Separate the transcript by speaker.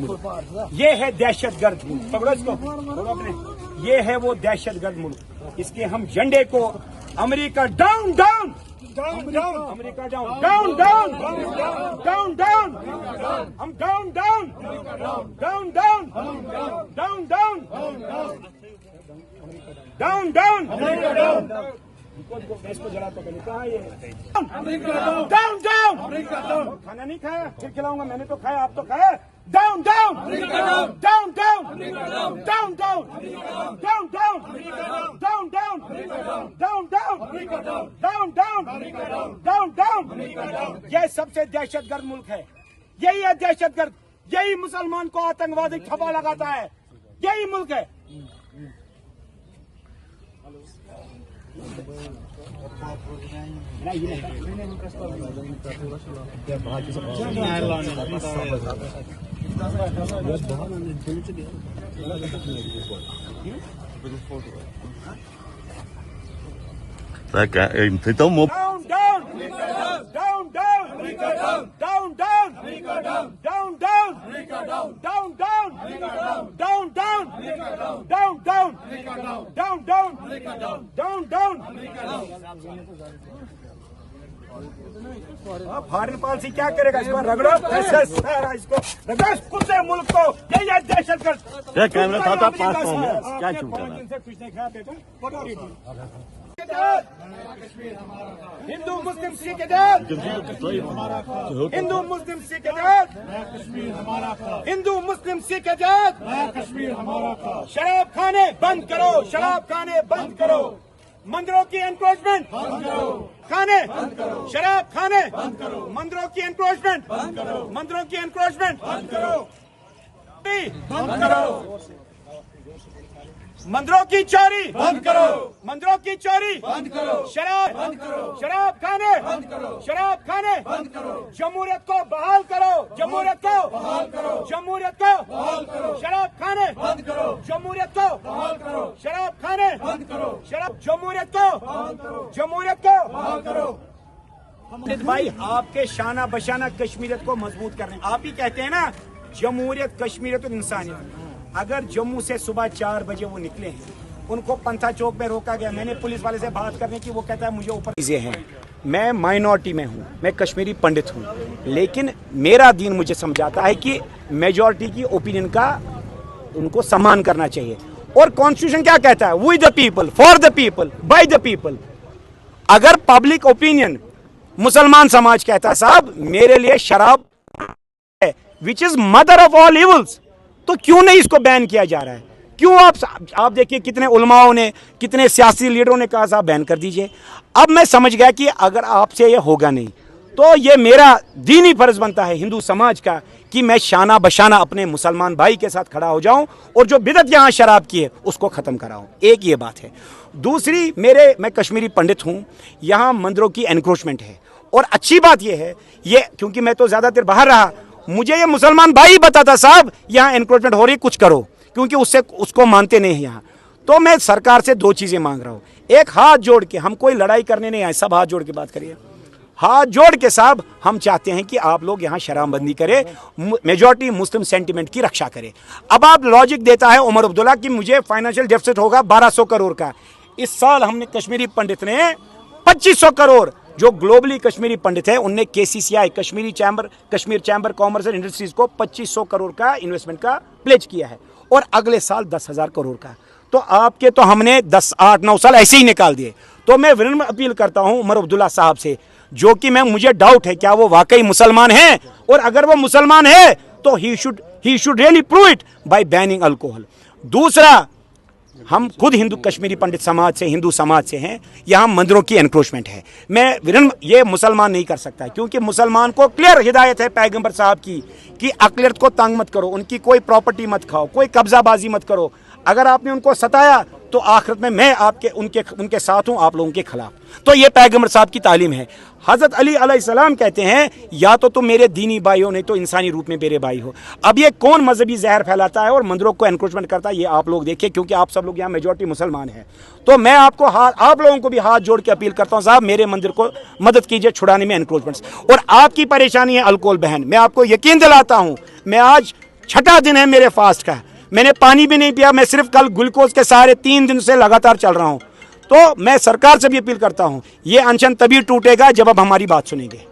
Speaker 1: मुल्क, ये है दहशतगर्द मुल्क। पकड़ो इसको, पकड़ो अपने। ये है वो दहशतगर्द मुल्क, इसके हम झंडे को America down down, America down down down down down, हम down down down down down down down down. इसको जरा तो कहा ये डाउन डाउन, खाना नहीं खाया फिर खिलाऊंगा, मैंने तो खाया, आप तो खाया। Down down down down down down down down down down down. यह सबसे दहशतगर्द मुल्क है, यही है दहशतगर्द, यही मुसलमान को आतंकवादी ठप्पा लगाता है, यही मुल्क है।
Speaker 2: Então,
Speaker 1: down, down, down, down, down, down, down, down, down, down, down, down, down, down, foreign policy क्या करेगा? इसको रगड़ो, इसको रगड़ो, कुत्ते मुल्क को, यही है दहशतगर्द।
Speaker 2: कैमरा था पास हो गया, क्या छूटा?
Speaker 1: कुछ नहीं खाया बेटा, हिंदू मुस्लिम सिख इजाद, हिंदू मुस्लिम सिख इजाद, हिंदू मुस्लिम सिख इजाद। शराब खाने बंद करो, शराब खाने बंद करो, मंदिरों की एनक्रोचमेंट खाने, शराब खाने, मंदिरों की एनक्रोचमेंट, मंदिरों की एनक्रोचमेंट बंद करो, मंदिरों की चोरी बंद करो, मंदिरों की चोरी बंद करो, शराब खाने शराब खाने बंद करो, जमहूरियत को बहाल करो, जमहूरियत को बहाल करो, जमहूरियत को बहाल करो, शराब खाने बंद करो, जमहूरियत को बहाल करो, शराब खाने बंद करो, शराब जमहूरियत को बहाल करो, जमहूरियत को बहाल करो। भाई आपके शाना बशाना कश्मीरियत को मजबूत करने, आप ही कहते हैं ना जमहूरियत कश्मीरियत और इंसानियत। अगर जम्मू से सुबह 4 बजे वो निकले हैं, उनको पंथा चौक में रोका गया, मैंने पुलिस वाले से बात करने की, वो कहता है मुझे ऊपर चीजें हैं, मैं माइनॉरिटी में हूँ, मैं कश्मीरी पंडित हूँ, लेकिन मेरा दीन मुझे समझाता है कि मेजॉरिटी की ओपिनियन का उनको सम्मान करना चाहिए। और कॉन्स्टिट्यूशन क्या कहता है? We the people, for the people, by the people. अगर पब्लिक ओपिनियन मुसलमान समाज कहता है साहब मेरे लिए शराब है which is mother of all evils, तो क्यों नहीं इसको बैन किया जा रहा है? क्यों आप देखिए कितने उलमाओं ने, कितने सियासी लीडरों ने कहा साहब बैन कर दीजिए। अब मैं समझ गया कि अगर आपसे ये होगा नहीं तो ये मेरा दीनी फर्ज बनता है हिंदू समाज का कि मैं शाना बशाना अपने मुसलमान भाई के साथ खड़ा हो जाऊं और जो बिदअत यहाँ शराब की है उसको ख़त्म कराऊं। एक ये बात है। दूसरी, मैं कश्मीरी पंडित हूँ, यहाँ मंदिरों की एनक्रोचमेंट है, और अच्छी बात यह है, ये क्योंकि मैं तो ज़्यादातर बाहर रहा, मुझे ये मुसलमान भाई बताता साहब यहाँ एनक्रोचमेंट हो रही, कुछ करो, क्योंकि उसको मानते नहीं यहाँ। तो मैं सरकार से 2 चीज़ें मांग रहा हूँ। एक, हाथ जोड़ के, हम कोई लड़ाई करने नहीं आए, सब हाथ जोड़ के बात करिए, हाथ जोड़ के साहब हम चाहते हैं कि आप लोग यहाँ शराबबंदी करें, मेजॉरिटी मुस्लिम सेंटिमेंट की रक्षा करें। अब आप लॉजिक देता है उमर अब्दुल्ला कि मुझे फाइनेंशियल डेफिसिट होगा 1200 करोड़ का। इस साल हमने कश्मीरी पंडित ने 2500 करोड़, जो ग्लोबली कश्मीरी पंडित है उनने KCCI Kashmir chamber commerce and industries को 2500 करोड़ का इन्वेस्टमेंट का प्लेज किया है, और अगले साल 10,000 करोड़ का। तो आपके तो हमने 10, 8, 9 साल ऐसे ही निकाल दिए। तो मैं विनम्र अपील करता हूं उमर अब्दुल्ला साहब से, जो कि मुझे डाउट है क्या वो वाकई मुसलमान हैं, और अगर वो मुसलमान है तो he should really prove it by banning alcohol. दूसरा, हम खुद हिंदू कश्मीरी पंडित समाज से, हिंदू समाज से हैं, यहाँ मंदिरों की एनक्रोचमेंट है। मैं ये मुसलमान नहीं कर सकता, क्योंकि मुसलमान को क्लियर हिदायत है पैगंबर साहब की कि अक़लियत को तंग मत करो, उनकी कोई प्रॉपर्टी मत खाओ, कोई कब्जाबाजी मत करो। अगर आपने उनको सताया तो आखिरत में मैं उनके साथ हूँ, आप लोगों के खिलाफ। तो ये पैगंबर साहब की तालीम है। हज़रत अली अलैहिस्सलाम कहते हैं या तो तुम मेरे दीनी भाई हो, नहीं तो इंसानी रूप में मेरे भाई हो। अब ये कौन मजहबी जहर फैलाता है और मंदिरों को एनक्रोचमेंट करता है, ये आप लोग देखिए, क्योंकि आप सब लोग यहाँ मेजॉरिटी मुसलमान हैं। तो मैं आप लोगों को भी हाथ जोड़ के अपील करता हूँ साहब मेरे मंदिर को मदद कीजिए छुड़ाने में एनक्रोचमेंट्स। और आपकी परेशानी है अल्कोहल बहन, मैं आपको यकीन दिलाता हूँ, मैं आज छठा दिन है मेरे फास्ट का, मैंने पानी भी नहीं पिया, मैं सिर्फ कल ग्लूकोज के सहारे 3 दिन से लगातार चल रहा हूं। तो मैं सरकार से भी अपील करता हूं, ये अनशन तभी टूटेगा जब अब हमारी बात सुनेंगे।